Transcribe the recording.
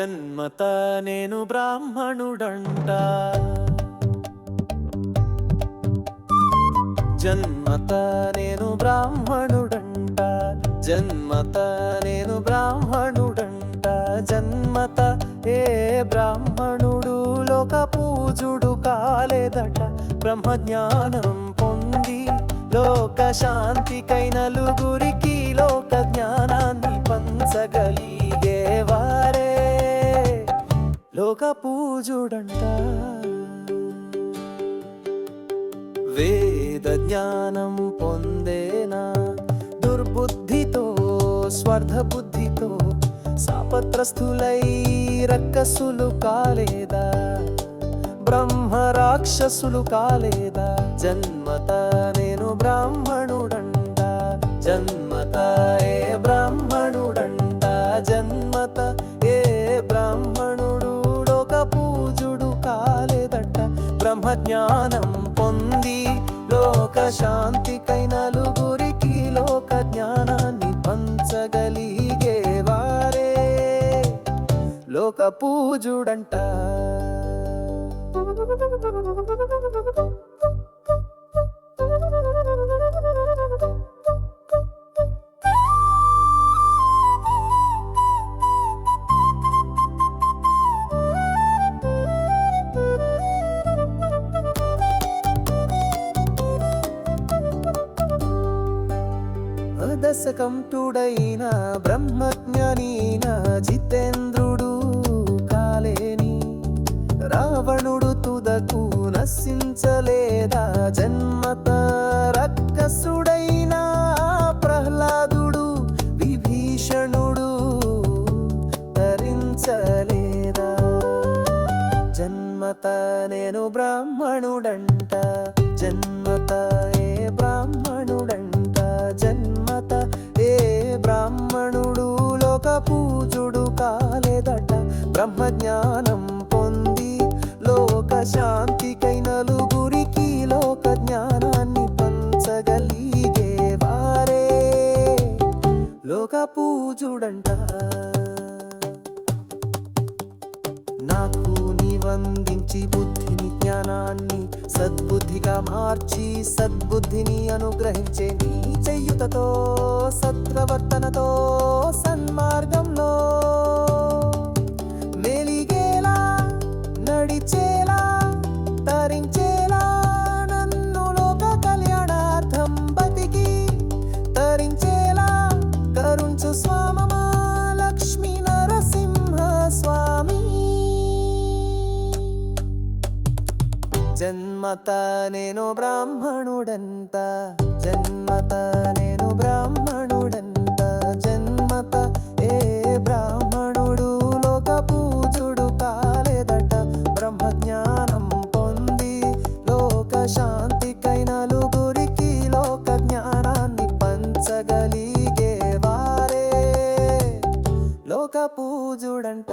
జన్మత నేను బ్రాహ్మణుడంట. జన్మత నేను బ్రాహ్మణుడంట. జన్మత నేను బ్రాహ్మణుడంట. జన్మత ఏ బ్రాహ్మణుడు లోక పూజుడు కాలేదట. బ్రహ్మజ్ఞానం పొంది లోక శాంతికై నలుగురికి లోక జ్ఞానాన్ని పంచగలిగేవారే లోక పూజుడంట. వేద జ్ఞానం పొందేనా దుర్బుద్ధితో స్వార్థ బుద్ధితో శాపత్రస్తులై రక్కసులు కాలేదా, బ్రహ్మ రాక్షసులు కాలేదా. జన్మత నేను బ్రాహ్మణుడంట. జన్మత ఏ బ్రాహ్మణుడంట. జన్మత ఏ బ్రాహ్మణుడు లోక పూజుడు కాలేదట. బ్రహ్మజ్ఞానం పొంది లోక శాంతికై నలుగురికి లోక జ్ఞానాన్ని పంచగలిగేవారే లోక పూజుడంట. దశకంఠుడైన బ్రహ్మజ్ఞానీన జితేంద్రుడు కాలేని రావణుడు తుదకు నశించలేదా. జన్మత రక్కసుడైన ప్రహ్లాదుడు విభీషణుడు తరించలేదా. జన్మత నేను బ్రాహ్మణుడంట. జన్మత ఏ బ్రాహ్మణుడంట. జన్మత ఏ బ్రాహ్మణుడు లోక పూజుడు కాలేదట. బ్రహ్మజ్ఞానం పొంది లోక శాంతికై నలుగురికి లోక జ్ఞానాన్ని పంచగలిగేవారే లోక పూజుడంట. నాకు నీవందించి బుద్ధిని జ్ఞానాన్ని సద్బుద్ధిగా మార్చి సద్బుద్ధిని అనుగ్రహించే నీ చెయ్యుతతో సత్ప్రవర్తనతో సన్మార్గంలో మెలిగేలా నడిచేలా తరించేలా నన్ను లోక కళ్యాణార్థం బతికి తరించేలా కరుంచు స్వామమా లక్ష్మీ నరసింహ స్వామి. జన్మత నేను బ్రాహ్మణుడంట. జన్మత నేను బ్రాహ్మణుడంట. జన్మత ఏ బ్రాహ్మణుడు లోక పూజుడు కాలేదట. బ్రహ్మజ్ఞానం పొంది లోక శాంతికై నలుగురికి లోక జ్ఞానాన్ని పంచగలిగేవారే లోక పూజుడంట.